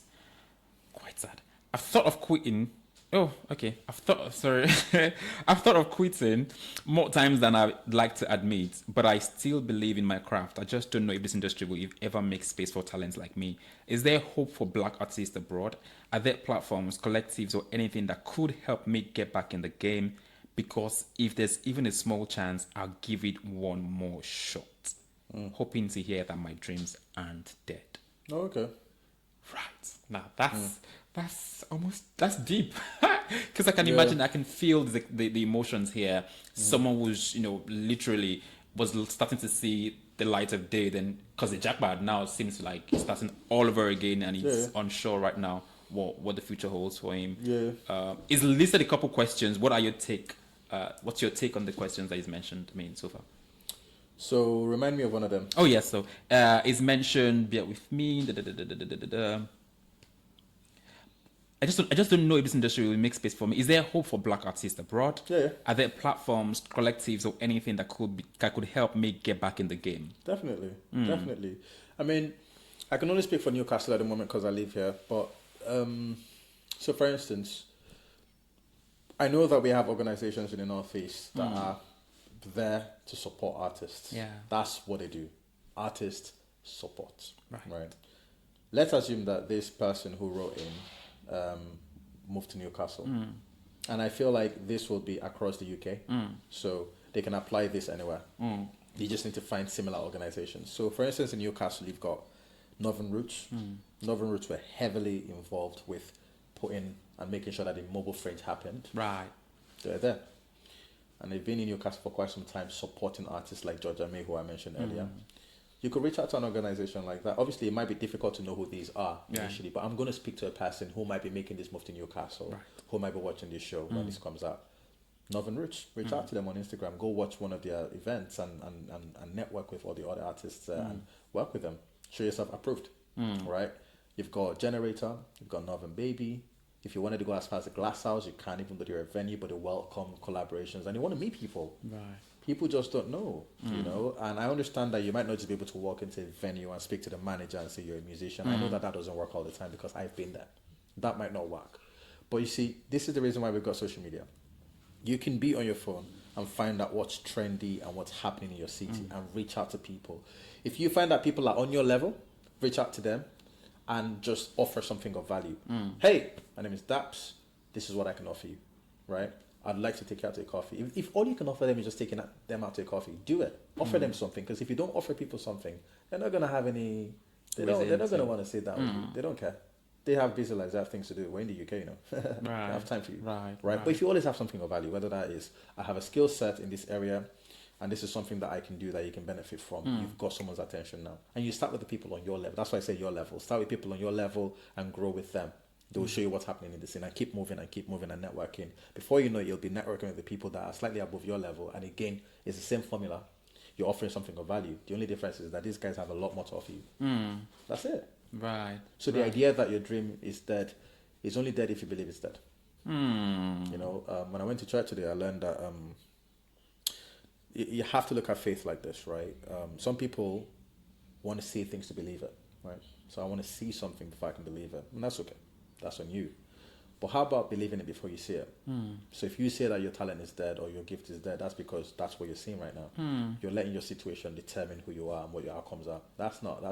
Quite sad. I've thought of quitting. Oh, okay. I've thought of quitting more times than I'd like to admit, but I still believe in my craft. I just don't know if this industry will ever make space for talents like me. Is there hope for black artists abroad? Are there platforms, collectives, or anything that could help me get back in the game? Because if there's even a small chance, I'll give it one more shot. Hoping to hear that my dreams aren't dead. Oh, okay. Right. Now that's deep. Because I can imagine, I can feel the emotions here. Someone who's, literally was starting to see the light of day, then because the jackpot now seems like it's starting all over again, and he's unsure right now what the future holds for him. He's listed a couple questions. What's your take on the questions that he's mentioned, so far? So remind me of one of them. Oh yes, so it's mentioned, bear with me. I just don't know if this industry will make space for me. Is there hope for black artists abroad? Yeah. Are there platforms, collectives, or anything that could help me get back in the game? Definitely. I mean, I can only speak for Newcastle at the moment because I live here. But so for instance, I know that we have organizations in the Northeast that are there to support artists. Yeah. That's what they do. Artist support. Right. Let's assume that this person who wrote in moved to Newcastle. And I feel like this will be across the UK. So they can apply this anywhere. You just need to find similar organizations. So for instance, in Newcastle, you've got Northern Roots. Northern Roots were heavily involved with putting and making sure that the mobile fringe happened. Right. They're there. And they've been in Newcastle for quite some time supporting artists like Georgia May, who I mentioned earlier. You could reach out to an organization like that. Obviously, it might be difficult to know who these are initially, but I'm going to speak to a person who might be making this move to Newcastle, who might be watching this show when this comes out. Northern Roots, reach out to them on Instagram. Go watch one of their events and network with all the other artists and work with them. Show yourself approved, right? You've got Generator, you've got Northern Baby. If you wanted to go as far as the Glass House, you can't, even though they're a venue, but they welcome collaborations and you want to meet people. Right. People just don't know, and I understand that you might not just be able to walk into a venue and speak to the manager and say you're a musician. I know that doesn't work all the time because I've been there. That might not work. But you see, this is the reason why we've got social media. You can be on your phone and find out what's trendy and what's happening in your city and reach out to people. If you find that people are on your level, reach out to them and just offer something of value. Hey, my name is Daps. This is what I can offer you, right? I'd like to take you out to a coffee. If all you can offer them is just taking them out to a coffee, do it. Offer them something, because if you don't offer people something, they're not gonna have any. They're not gonna want to sit down with you. They don't care. They have busy lives. They have things to do. We're in the UK, They have time for you. Right. But if you always have something of value, whether that is I have a skill set in this area, and this is something that I can do that you can benefit from. You've got someone's attention now, and you start with the people on your level. That's why I say your level. Start with people on your level and grow with them. They will show you what's happening in the scene and keep moving and networking. Before you know it, you'll be networking with the people that are slightly above your level. And again, it's the same formula. You're offering something of value. The only difference is that these guys have a lot more to offer you. That's it. Right. So the idea that your dream is dead is only dead if you believe it's dead. When I went to church today, I learned that you have to look at faith like this, right? Some people want to see things to believe it, right? So I want to see something before I can believe it. And that's okay. That's on you. But how about believing it before you see it? So if you say that your talent is dead or your gift is dead, that's because that's what you're seeing right now. You're letting your situation determine who you are and what your outcomes are. That's not.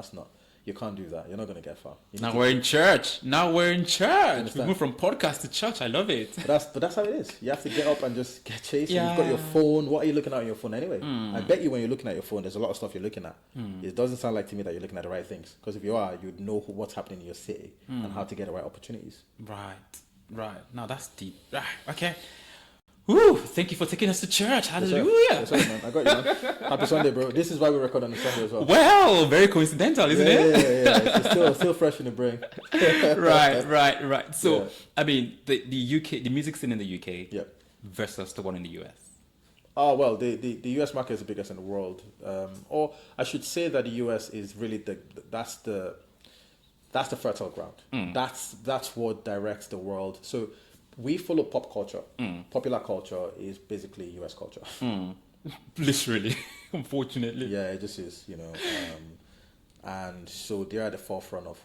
You can't do that. You're not going to get far. Now we're in church. We move from podcast to church. I love it. But that's how it is. You have to get up and just get chasing. You've got your phone. What are you looking at on your phone anyway? I bet you when you're looking at your phone, there's a lot of stuff you're looking at. It doesn't sound like to me that you're looking at the right things. Because if you are, you'd know what's happening in your city and how to get the right opportunities. Right. Now that's deep. Right. Okay. Woo! Thank you for taking us to church. Hallelujah. Yes, sir, man. I got you, man. Happy Sunday, bro. This is why we record on the Sunday as well. Well, very coincidental, isn't it? Yeah. It's still fresh in the brain. Right. So, I mean, the UK, the music scene in the UK versus the one in the US. Oh, well, the US market is the biggest in the world. Or I should say that the US is really that's the fertile ground. That's what directs the world. So we follow pop culture. Popular culture is basically US culture. Literally, unfortunately. Yeah, it just is, and so they're at the forefront of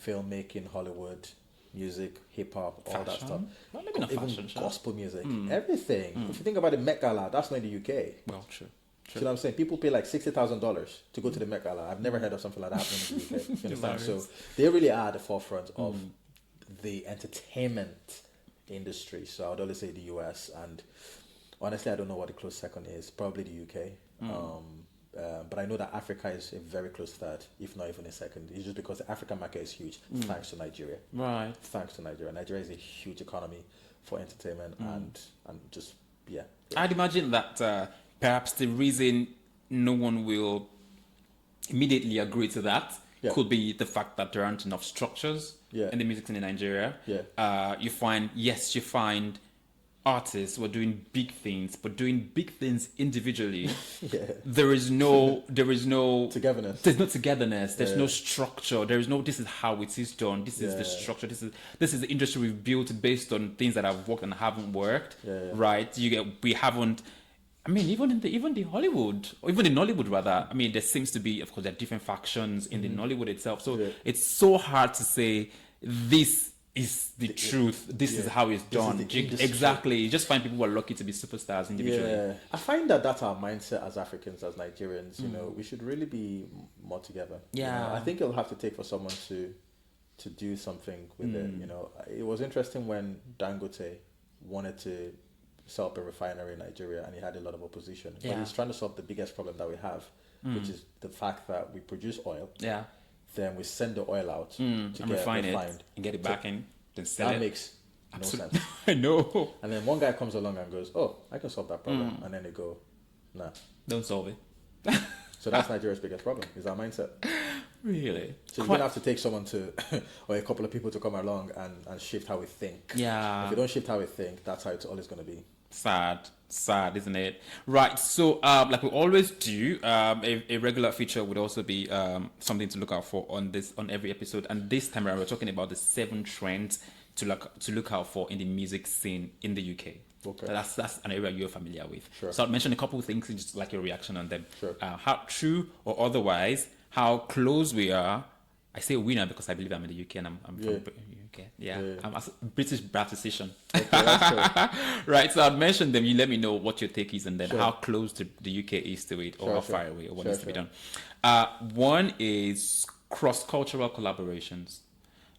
filmmaking, Hollywood, music, hip hop, all that stuff. Well, maybe not even fashion, gospel music, everything. If you think about the Met Gala, that's not in the UK. Well, true. You know what I'm saying? People pay like $60,000 to go to the Met Gala. I've never heard of something like that happening in the UK. You understand? So they really are at the forefront of the entertainment industry. So I would always say the US, and honestly I don't know what the close second is. Probably the UK. But I know that Africa is a very close third, if not even a second. It's just because the African market is huge, thanks to Nigeria. Right. Thanks to Nigeria. Nigeria is a huge economy for entertainment and just I'd imagine that perhaps the reason no one will immediately agree to that could be the fact that there aren't enough structures in the music scene in Nigeria. You find artists who are doing big things, but doing big things individually. There is no togetherness. There's no togetherness. There's no structure. There is no. This is how it is done. This is the structure. This is the industry we've built based on things that have worked and haven't worked. Right? We haven't. I mean, even the Hollywood, or even the Nollywood rather. I mean, there seems to be, of course, there are different factions in the Nollywood itself. So it's so hard to say this is the truth. This is how it's done. Exactly. You just find people who are lucky to be superstars individually. Yeah, I find that's our mindset as Africans, as Nigerians. We should really be more together. Yeah, I think it'll have to take for someone to do something with it. It was interesting when Dangote wanted to set up a refinery in Nigeria, and he had a lot of opposition. But he's trying to solve the biggest problem that we have, which is the fact that we produce oil. Then we send the oil out to get refine refined it and get it back in, then sell it. That makes no sense. I know. And then one guy comes along and goes, "Oh, I can solve that problem," and then they go, "Nah, don't solve it." So that's Nigeria's biggest problem, is our mindset. Really? So you're gonna have to take someone or a couple of people to come along and shift how we think. Yeah. If you don't shift how we think, that's how it's always gonna be. Sad, isn't it? Right. So, like we always do, a regular feature would also be something to look out for on every episode. And this time around, we're talking about the 7 trends to look out for in the music scene in the UK. Okay. That's an area you're familiar with. Sure. So I'll mention a couple of things and just like your reaction on them. Sure. How true or otherwise, how close we are. I say we now because I believe I'm in the UK and I'm from UK. Yeah. I'm a British Baptist. Okay, that's cool. Right, so I'll mention them. You let me know what your take is and then how close to the UK is to it, or how far away, or what needs to be done. One is cross-cultural collaborations.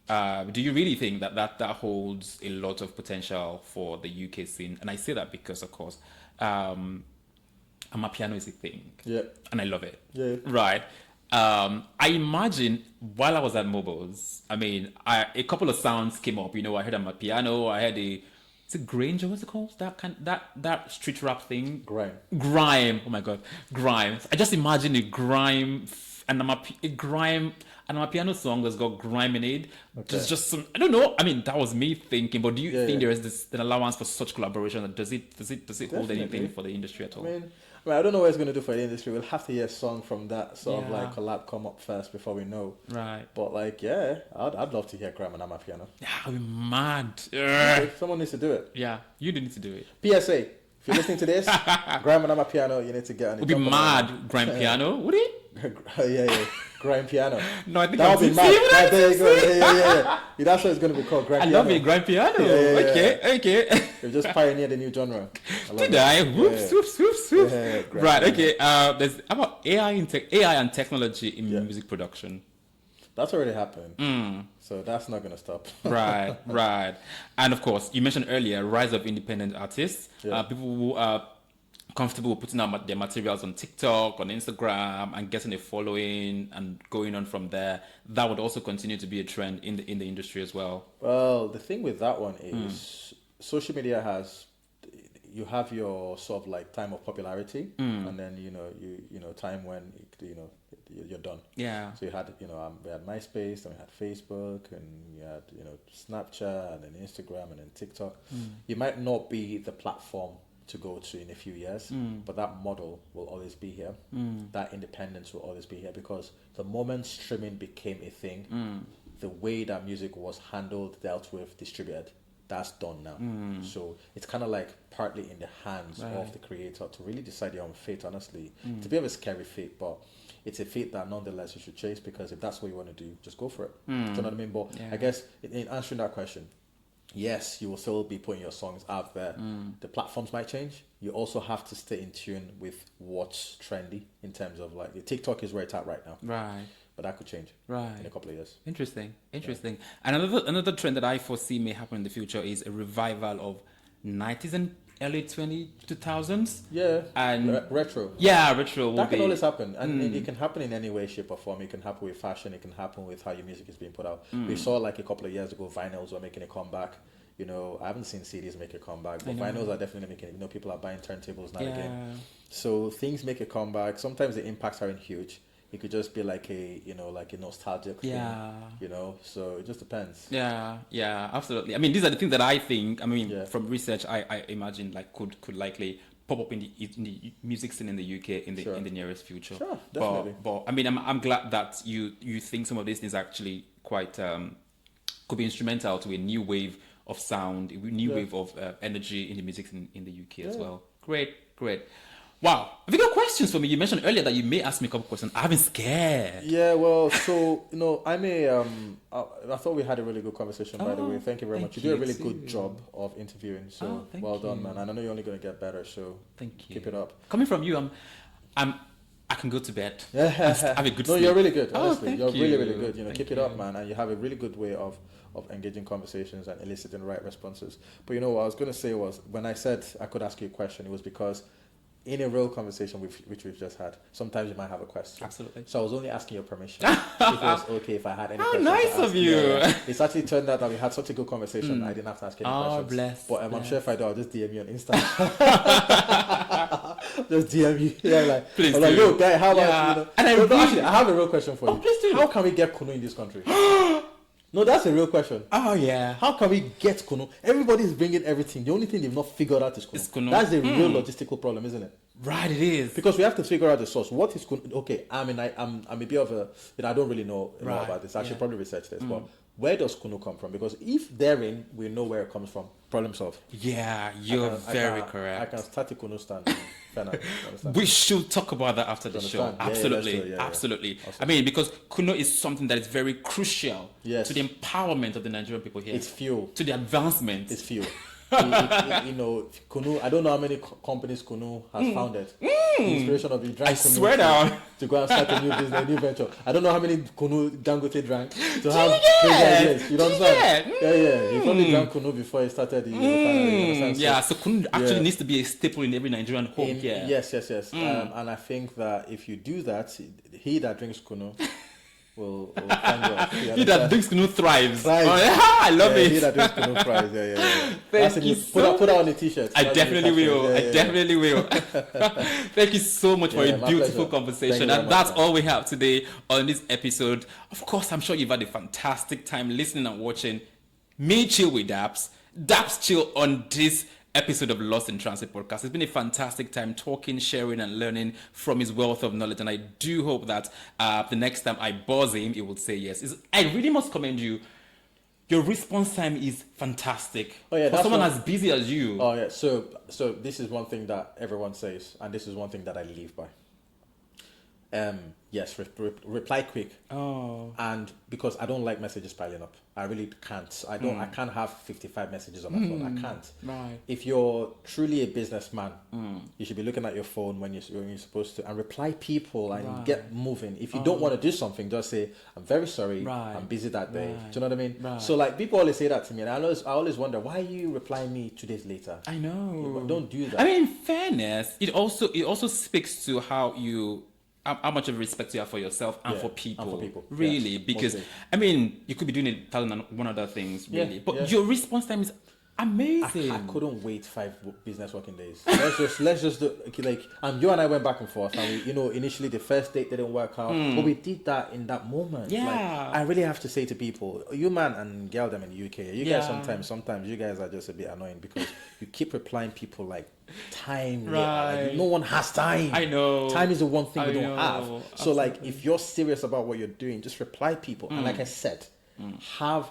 Do you really think that holds a lot of potential for the UK scene? And I say that because, of course, amapiano is a thing. Yeah. And I love it. Yeah. Right. I imagine while I was at Mobiles, I mean, a couple of sounds came up. I heard amapiano. I heard is it Granger? What's it called? That street rap thing. Grime. Oh my God, grime. I just imagine a grime and a piano song that's got grime in it. Okay. There's just some. I don't know. I mean, that was me thinking. But do you think there is an allowance for such collaboration? Does it hold anything for the industry at all? I don't know what it's going to do for the industry. We'll have to hear a song from that sort of like collab come up first before we know. Right. But I'd love to hear grime and amapiano. Yeah, I'd be mad. Someone needs to do it. Yeah, you do need to do it. PSA, if you're listening to this, grime and amapiano, you need to get on it. Would be mad, grime piano, would it? yeah. Grand piano. No, I think that I'm would be see what mad. I There you go. Yeah. That's what it's going to be called. Grand I piano. love it, grand piano. Yeah. Okay. You've just pioneered a new genre. Did I? Whoops, whoops. Yeah, Right. Okay. There's about AI and technology in music production. That's already happened. So that's not going to stop. Right. And of course, you mentioned earlier, rise of independent artists. Yeah. People who are comfortable with putting out their materials on TikTok, on Instagram, and getting a following and going on from there. That would also continue to be a trend in the industry as well. Well, the thing with that one is social media has, you have your sort of like time of popularity, and then you know time when you're done. Yeah. So you had we had MySpace, then we had Facebook, and you had Snapchat, and then Instagram, and then TikTok. You might not be the platform to go to in a few years, but that model will always be here. That independence will always be here, because the moment streaming became a thing, the way that music was handled, dealt with, distributed, that's done now. So it's kind of like partly in the hands of the creator to really decide your own fate, honestly. It's a bit of a scary fate, but it's a fate that nonetheless you should chase, because if that's what you want to do, just go for it. Do you know what I mean? But I guess in answering that question, yes, you will still be putting your songs out there. The platforms might change. You also have to stay in tune with what's trendy in terms of like TikTok is where it's at right now. Right. But that could change in a couple of years. Interesting. And another trend that I foresee may happen in the future is a revival of 90s and early 2000s. Yeah. And retro. Yeah, retro. That can always happen. And it can happen in any way, shape or form. It can happen with fashion. It can happen with how your music is being put out. We saw like a couple of years ago, vinyls were making a comeback. I haven't seen CDs make a comeback, but vinyls are definitely making it. People are buying turntables now again. So things make a comeback. Sometimes the impacts aren't huge. It could just be like a nostalgic thing. So it just depends. Yeah, absolutely. I mean, these are the things that I think, from research, I imagine like could likely pop up in the music scene in the UK in the nearest future. Sure, definitely. But I mean, I'm glad that you think some of these things actually quite could be instrumental to a new wave of sound, a new wave of energy in the music in the UK as well. Great. Wow. Have you got questions for me? You mentioned earlier that you may ask me a couple questions. I've been scared. Yeah, well, so, I thought we had a really good conversation, by the way. Thank you very much. You do a really good job of interviewing. So, well done, man. And I know you're only going to get better. So, thank you. Keep it up. Coming from you, I can go to bed. Have a good sleep. No, you're really good. Honestly, you're really, really good. Keep it up, man. And you have a really good way of engaging conversations and eliciting the right responses. But what I was going to say was, when I said I could ask you a question, it was because in a real conversation which we've just had, sometimes you might have a question. Absolutely. So I was only asking your permission if it was okay if I had any questions. How nice of you. Yeah. It's actually turned out that we had such a good conversation, I didn't have to ask any questions. Bless. But I'm sure if I do, I'll just DM you on Insta. Just DM you. Yeah, like, please I'm like, yo, guy, how about, And actually, I have a real question for you. Please do. How can we get Kunu in this country? No, that's a real question. Oh, yeah. How can we get Kunu? Everybody's bringing everything. The only thing they've not figured out is Kunu. That's the real logistical problem, isn't it? Right, it is. Because we have to figure out the source. What is Kunu? Okay, I'm a bit of a... I don't really know about this. I should probably research this. But where does Kunu come from? Because if therein we know where it comes from, problem solved. Yeah, you're very correct. I can start a Kunu stand. We should talk about that after the show. Absolutely. Awesome. I mean, because Kunu is something that is very crucial to the empowerment of the Nigerian people here. It's fuel. To the advancement. It's fuel. Kunu, I don't know how many companies Kunu has founded. The inspiration of the drank Kunu swear down to go and start a new business, a new venture. I don't know how many Kunu Dangote drank to have crazy ideas. You know what I'm saying? Yeah. He probably drank Kunu before he started the refinery. So Kunu actually needs to be a staple in every Nigerian home here. Yes. And I think that if you do that, he that drinks Kunu will find out. He that drinks Kunu thrives. Oh, yeah, I love it. He that drinks Kunu thrives. Yeah. Thank you so put that on the t-shirt. I definitely will. Thank you so much for a beautiful conversation. And that's all we have today on this episode. Of course, I'm sure you've had a fantastic time listening and watching me chill with Daps. Daps chill on this episode of Lost in Transit podcast. It's been a fantastic time talking, sharing, and learning from his wealth of knowledge. And I do hope that the next time I buzz him, he will say yes. I really must commend you. Your response time is fantastic. Oh yeah, for someone as busy as you. Oh yeah. So this is one thing that everyone says, and this is one thing that I live by. Yes, reply quick. Oh. And because I don't like messages piling up, I really can't. I can't have 55 messages on my phone. I can't. Right. If you're truly a businessman, you should be looking at your phone when you're supposed to, and reply people and get moving. If you don't want to do something, just say, "I'm very sorry. Right. I'm busy that day." Right. Do you know what I mean? Right. So like people always say that to me, and I always wonder, why you reply me 2 days later? I know. But don't do that. I mean, in fairness, it also speaks to how much of respect you have for yourself and for people. And for people. Really, Yes, because mostly. I mean, you could be doing 1,001 other things, really, Yeah, but yeah. your response time is amazing. I couldn't wait 5 business working days. Let's just do, okay, like, and you and I went back and forth, and we, initially the first date didn't work out, but we did that in that moment. Yeah. Like, I really have to say to people, you man and girl them in the UK, you guys sometimes you guys are just a bit annoying because you keep replying people like time. Right. Like, no one has time. I know. Time is the one thing I we don't know. have. So Absolutely. like, if you're serious about what you're doing, just reply people. And like I said, have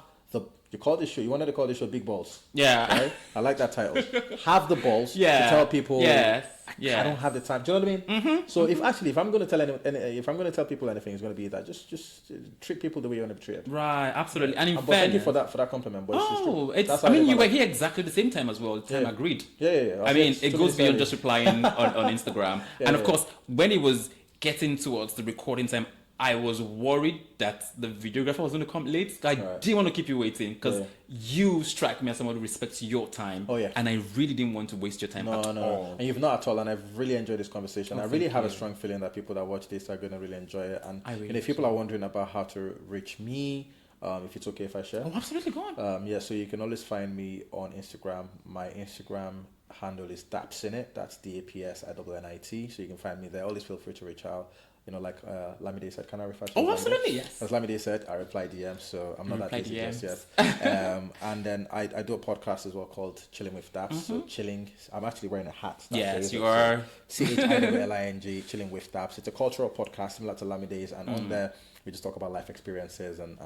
you call this show, you wanted to call this show Big Balls. Yeah. Right? I like that title. Have the balls to Yeah. tell people, Yes. I Yeah. don't have the time. Do you know what I mean? So if I'm going to tell if I'm going to tell people anything, it's going to be that just treat people the way you want to be treated. Right, absolutely. And in But thank you fairness, for that compliment. But it's just true. oh, it's. That's I how mean, live you my were life. here exactly the same time as well. Time Yeah. agreed. Yeah. I mean, It's it too goes many beyond just replying on Instagram. And of course, when it was getting towards the recording time, I was worried that the videographer was going to come late. I didn't want to keep you waiting because you strike me as someone who respects your time. Oh, yeah. And I really didn't want to waste your time at all. And you've not at all. And I've really enjoyed this conversation. I really thank have you. a strong feeling that people that watch this are going to really enjoy it. And I really if people are wondering about how to reach me, if it's okay if I share. Oh, absolutely, go on. So you can always find me on Instagram. My Instagram handle is Daps in it. That's DAPSINNIT. So you can find me there. Always feel free to reach out. You know, like Lamide said, can I refer to Oh, Lamide? absolutely, yes. As Lamide said, I reply DMs, so I'm not that reply busy just DMs. yet. And then I do a podcast as well called Chilling with Daps. So chilling, I'm actually wearing a hat. Yes, you are. CHILLING, Chilling with Daps. It's a cultural podcast similar to Lamide's, and on there we just talk about life experiences and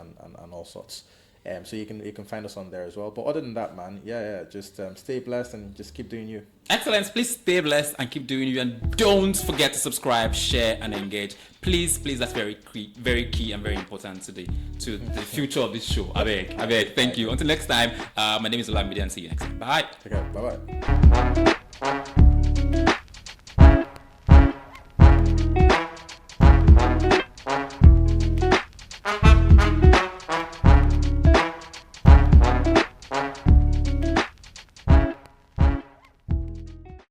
all sorts. So you can find us on there as well. But other than that, man, just stay blessed and just keep doing you. Excellent. Please stay blessed and keep doing you. And don't forget to subscribe, share, and engage. Please, that's very key and very important to the future of this show. I beg. Thank you. Until next time, my name is Olamide and see you next time. Bye. Okay, bye-bye.